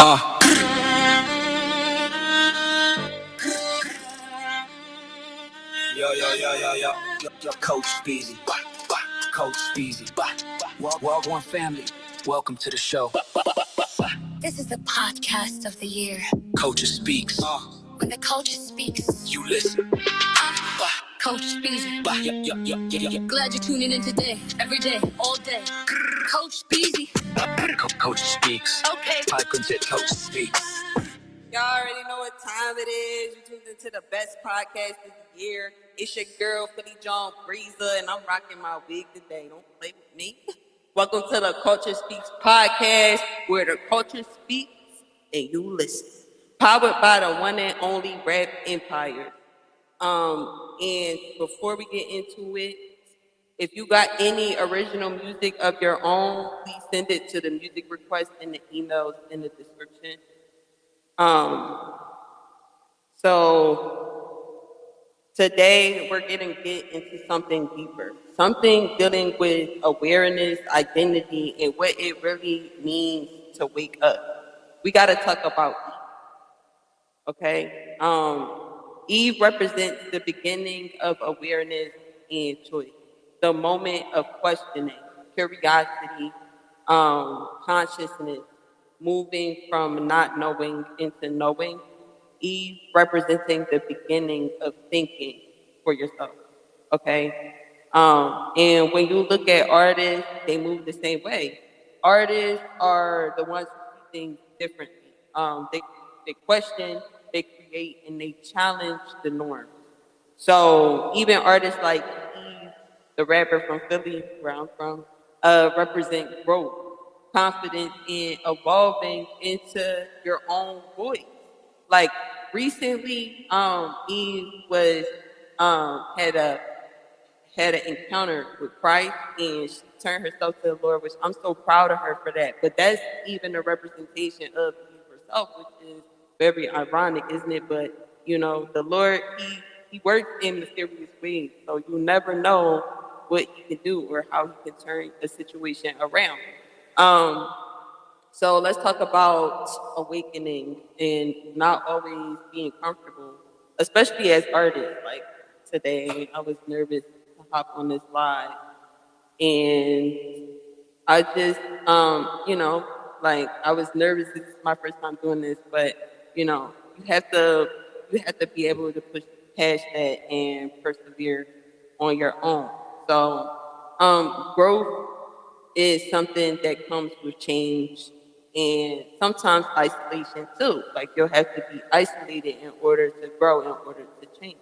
Uh, yo, Coach Speezy, Coach Speezy, World One Family, welcome to the show. This is the podcast of the year. Culture speaks. When the culture speaks, you listen. Coach Speezy. Glad you're tuning in today, every day, all day. Coach Speezy. Coach speaks. Okay. I could say Coach speaks. Y'all already know what time it is. You tuned into the best podcast of the year. It's your girl, Jawn Breezah, and I'm rocking my wig today. Don't play with me. Welcome to the Culture Speaks podcast, where the culture speaks and you listen. Powered by the one and only Rap Empire. And before we get into it, if you got any original music of your own, please send it to the music request in the emails in the description. So today we're going to get into something deeper, something dealing with awareness, identity, and what it really means to wake up. We got to talk about Eve, okay? Eve represents the beginning of awareness and choice, the moment of questioning, curiosity, consciousness, moving from not knowing into knowing. Eve representing the beginning of thinking for yourself. Okay. And when you look at artists, they move the same way. Artists are the ones who see things differently. They question, they create, and they challenge the norms. So even artists like Eve, the rapper from Philly, where I'm from, represent growth, confidence in evolving into your own voice. Like recently, Eve was had an encounter with Christ, and she turned herself to the Lord, which I'm so proud of her for that. But that's even a representation of Eve herself, which is very ironic, isn't it? But you know, the Lord, he works in mysterious ways, so you never know what he can do or how he can turn a situation around. Um, so let's talk about awakening and not always being comfortable, especially as artists. Like today, I was nervous to hop on this live, and I just, like I was nervous. This is my first time doing this, but you know, you have to be able to push past that and persevere on your own. So, growth is something that comes with change and sometimes isolation too. Like you'll have to be isolated in order to grow, in order to change.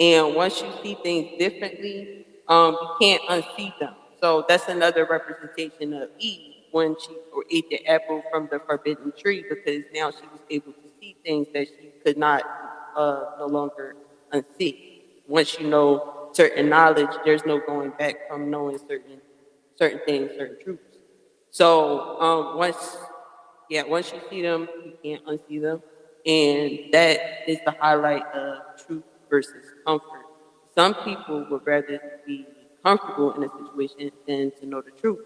And once you see things differently, you can't unsee them. So that's another representation of Eve when she ate the apple from the forbidden tree, because now she was able to see things that she could not no longer unsee. Once you know certain knowledge, there's no going back from knowing certain things, certain truths. So once you see them, you can't unsee them, and that is the highlight of truth versus comfort. Some people would rather be comfortable in a situation than to know the truth.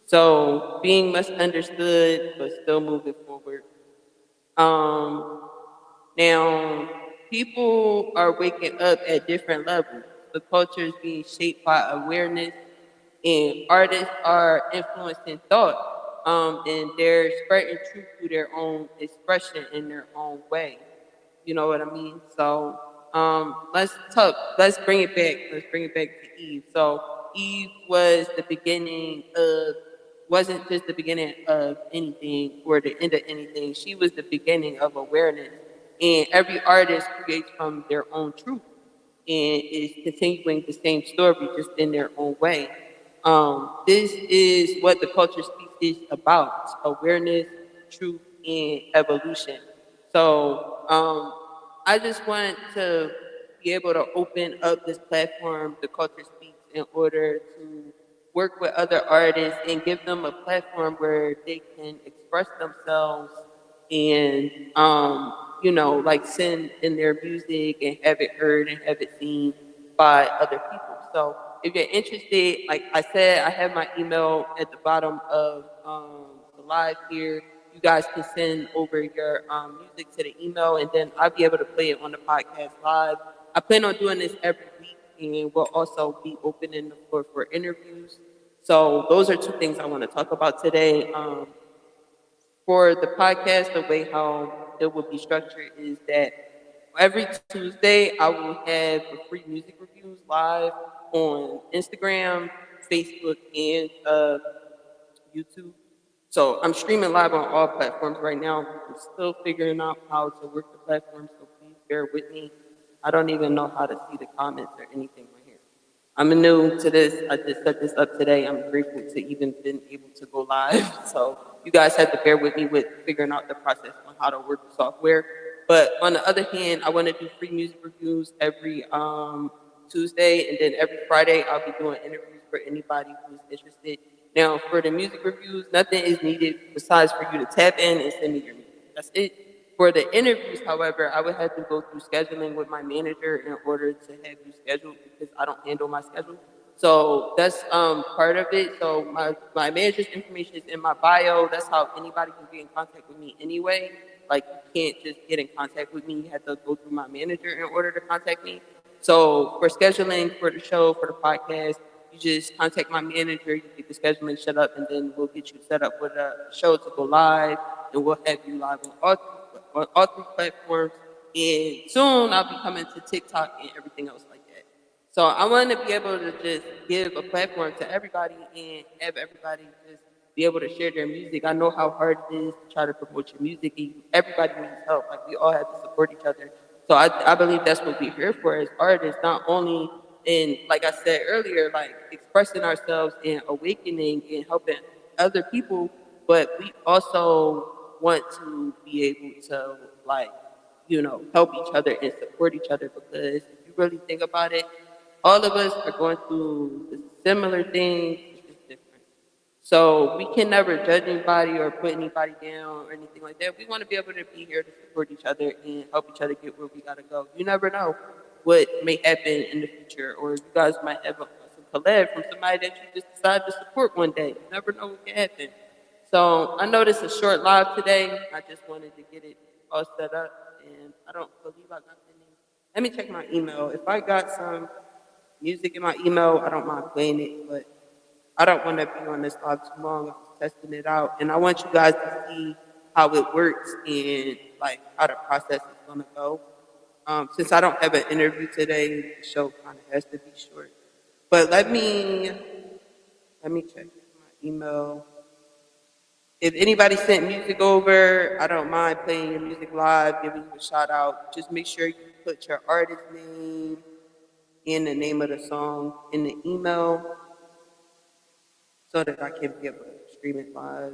So being misunderstood but still moving forward. Um, Now, people are waking up at different levels. The culture is being shaped by awareness, and artists are influencing thought. And they're spreading truth through their own expression in their own way. You know what I mean? So let's talk. Let's bring it back. Let's bring it back to Eve. So Eve was the beginning of, wasn't just the beginning of anything or the end of anything. She was the beginning of awareness. And every artist creates from their own truth and is continuing the same story just in their own way. This is what the culture speaks is about: awareness, truth, and evolution. So I just want to be able to open up this platform, the culture speaks, in order to work with other artists and give them a platform where they can express themselves and like send in their music and have it heard and have it seen by other people. So if you're interested, like I said, I have my email at the bottom of the live here. you guys can send over your music to the email, and then I'll be able to play it on the podcast live. I plan on doing this every week, and we'll also be opening the floor for interviews. So those are two things I want to talk about today. For the podcast, the way how it will be structured is that every Tuesday I will have a free music reviews live on Instagram, Facebook, and YouTube. So I'm streaming live on all platforms right now. I'm still figuring out how to work the platform, so please bear with me. I don't even know how to see the comments or anything right here. I'm new to this. I just set this up today. I'm grateful to even been able to go live. So you guys have to bear with me with figuring out the process on how to work the software. But on the other hand, I want to do free music reviews every Tuesday, and then every Friday I'll be doing interviews for anybody who's interested. Now, for the music reviews, nothing is needed besides for you to tap in and send me your music. That's it. For the interviews, however, I would have to go through scheduling with my manager in order to have you scheduled because I don't handle my schedule. So that's part of it. So my manager's information is in my bio. That's how anybody can get in contact with me anyway. Like you can't just get in contact with me. You have to go through my manager in order to contact me. So for scheduling for the show, for the podcast, you just contact my manager, you get the scheduling set up, and then we'll get you set up with a show to go live, and we'll have you live on all three platforms. And soon I'll be coming to TikTok and everything else like that. So I want to be able to just give a platform to everybody and have everybody just be able to share their music. I know how hard it is to try to promote your music. And everybody needs help. Like we all have to support each other. So I believe that's what we're here for as artists, not only in, like I said earlier, like expressing ourselves and awakening and helping other people, but we also want to be able to like, help each other and support each other because if you really think about it, all of us are going through the similar things, it's just different. So we can never judge anybody or put anybody down or anything like that. We want to be able to be here to support each other and help each other get where we gotta go. You never know what may happen in the future, or you guys might have some collab from somebody that you just decided to support one day. You never know what can happen. So I know this is a short live today. I just wanted to get it all set up, and I don't believe I got any. Let me check my email. If I got some music in my email, I don't mind playing it, but I don't want to be on this live too long. I'm just testing it out, and I want you guys to see how it works and like how the process is gonna go. Since I don't have an interview today, the show kind of has to be short. But let me check my email. If anybody sent music over, I don't mind playing your music live, giving you a shout out. Just make sure you put your artist name and the name of the song in the email so that I can be able to stream it live.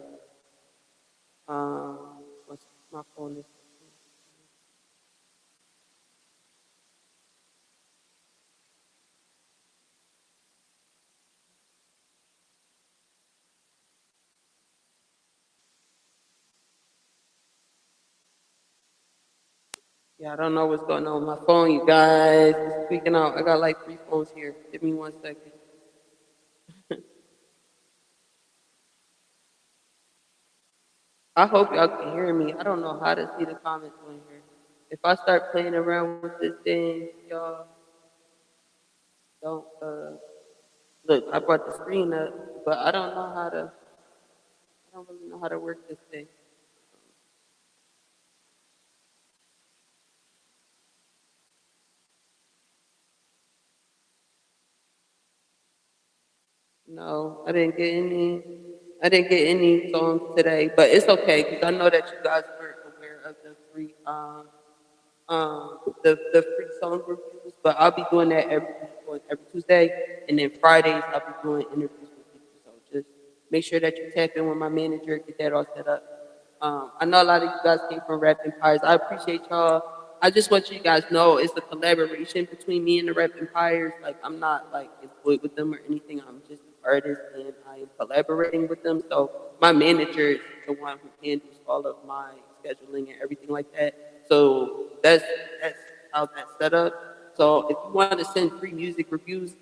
What's my phone is? Yeah, I don't know what's going on with my phone, you guys. It's freaking out. I got like 3 phones here. Give me 1 second. I hope y'all can hear me. I don't know how to see the comments on here. If I start playing around with this thing, y'all don't look. I brought the screen up, but I don't know how to. I don't really know how to work this thing. No, I didn't get any. I didn't get any songs today, but it's okay because I know that you guys were aware of the free the free song reviews. But I'll be doing that every Tuesday, and then Fridays I'll be doing interviews with people. So just make sure that you tap in with my manager, get that all set up. I know a lot of you guys came from Rap Empires. I appreciate y'all. I just want you guys know it's a collaboration between me and the Rap Empires. Like I'm not like employed with them or anything. I'm just an artist and I am collaborating with them. So my manager is the one who handles all of my scheduling and everything like that. So that's how that's set up. So if you want to send free music reviews,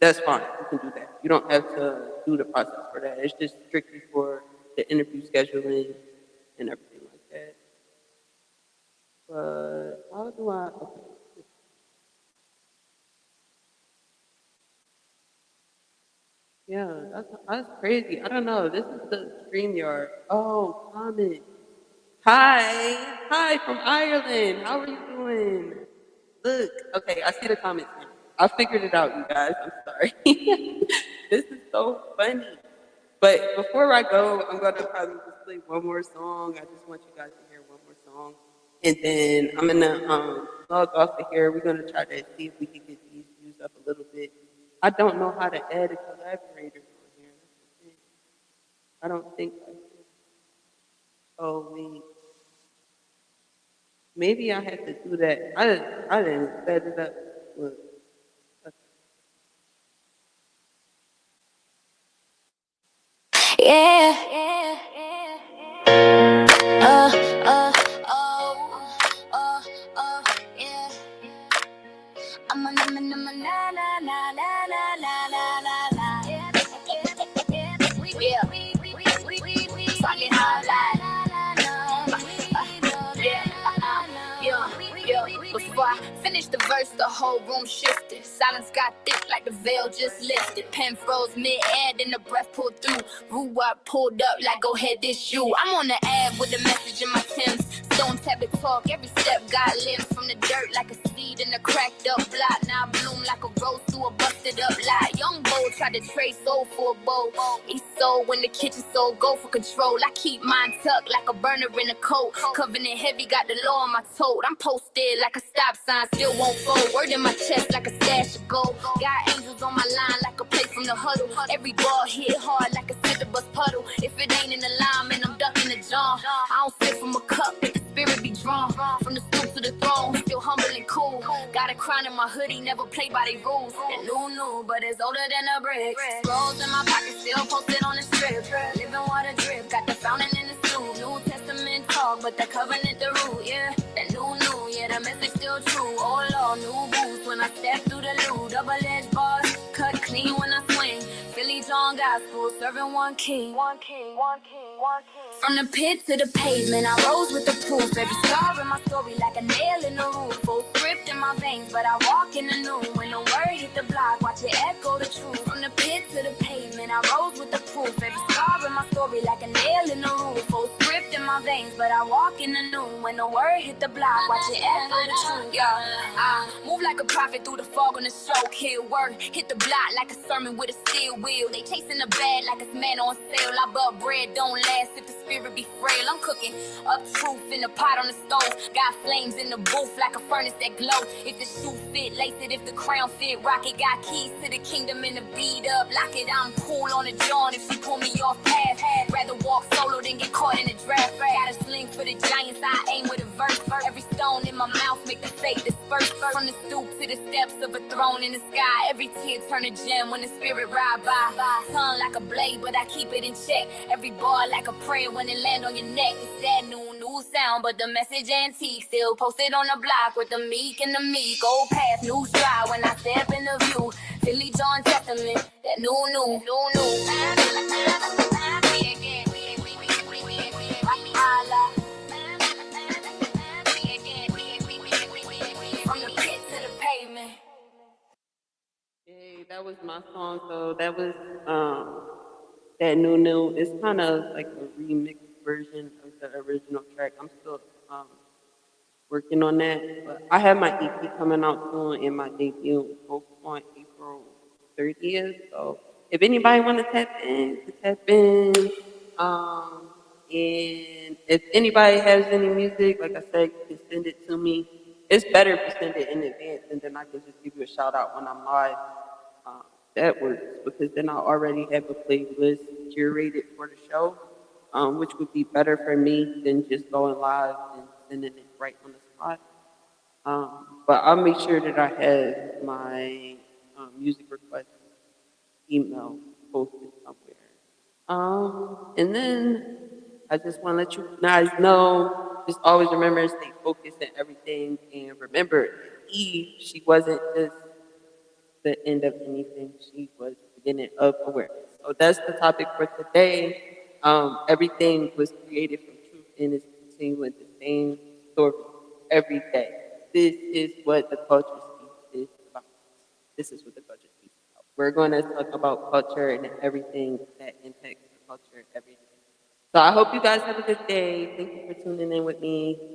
that's fine. You can do that. You don't have to do the process for that. It's just strictly for the interview scheduling and everything like that. But how do I? Okay. Yeah, that's crazy. I don't know. This is the StreamYard. Oh, comment. Hi from Ireland. How are you doing? Look, okay, I see the comments now. I figured it out, you guys. I'm sorry. This is so funny. But before I go, I'm gonna probably just play one more song. I just want you guys to hear one more song, and then I'm gonna log off of here. We're gonna try to see if we can get these views up a little bit. I don't know how to add a collaborator on here. That's the thing. I don't think I can. Oh wait, maybe I had to do that. I didn't set it up. Look. Yeah, yeah, yeah. Oh, yeah. I'm a na na na na na na na na na. Yeah, fucking hard before I finished the verse, the whole room shifted. Silence got thick like the veil just lifted. Pen froze mid-air, then the breath pulled through. Ruwa pulled up like, go ahead, this you. I'm on the ad with the message in my Timbs. Stone tablet talk, every step got limbs from the dirt like a seed in a cracked up block. Now I bloom like a rose through a busted up lot. Young boy tried to trade soul for a bow. East soul when the kitchen soul go for control. I keep mine tucked like a burner in a coat. Covenant heavy, got the law on my tote. I'm posted like a stop sign, still won't fold. Word in my chest like a stash of gold. Got angels on my line like a play from the huddle. Every ball hit hard like a cinder bus puddle. If it ain't in alignment, I'm ducking the jaw. I don't sip from a cup, but the spirit be drawn. From the stoop to the throne, still humble and cool. Got a crown in my hoodie, never play by the rules. And new, but it's older than a brick. Scrolls in my pocket, still posted on the strip. Living water drip, got the fountain in the stew. New Testament talk, but the covenant the root, yeah. That new, yeah, the message still true. Oh Lord, new boots when I step through the loop. Double-edged bars, cut clean when I swing. Philly John gospel, serving one king. One king. From the pit to the pavement, I rose with the proof. Every scar in my story like a nail in the roof. Full script in my veins, but I walk in the noon. When the word hit the block, watch it echo the truth. From the pit to the pavement, I rose with the proof. Every scar in my story like a nail in the roof. Full script in my veins, but I walk in the noon. When the word hit the block, watch it echo the truth. Yeah, I move like a prophet through the fog on the stroke. Hear word, hit the block like a sermon with a steel wheel. They chasing the bag like it's man on sale. I bought bread, don't last if the spirit be frail. I'm cooking up truth in the pot on the stove. Got flames in the booth like a furnace that glow. If the shoe fit, lace it. If the crown fit, rock it. Got keys to the kingdom in the beat up. Lock it, I'm cool on the Jawn if you pull me off path. Rather walk solo than get caught in the draft. Got a sling for the giants, I aim with a verse. Every stone in my mouth make the faith disperse. From the stoop to the steps of a throne in the sky. Every tear turn a gem when the spirit ride by. Tongue like a blade, but I keep it in check. Every bar like a prayer when it land on your neck. It's that new sound, but the message antique. Still posted on the block with the meek and the meek. Old path, new stride when I step in the view. Philly John Testament, that new. From the pit to the pavement. Yay, that was my song. So that was that new. It's kind of like a remixed version of the original track. I'm still working on that, but I have my EP coming out soon and my debut both on April 30th. So if anybody want to tap in, tap in. And if anybody has any music, like I said, you can send it to me. It's better if you send it in advance, and then I can just give you a shout out when I'm live. Um, that works because then I already have a playlist curated for the show, which would be better for me than just going live and sending it right on the spot. But I'll make sure that I have my music request email posted somewhere. And then I just want to let you guys know, just always remember, stay focused and everything. And remember, Eve, she wasn't just the end of anything. She was the beginning of awareness. So that's the topic for today. Everything was created from truth and it's continuing the same story every day. This is what the culture speaks is about. This is what the culture speaks about. We're going to talk about culture and everything that impacts the culture every day. So I hope you guys have a good day. Thank you for tuning in with me.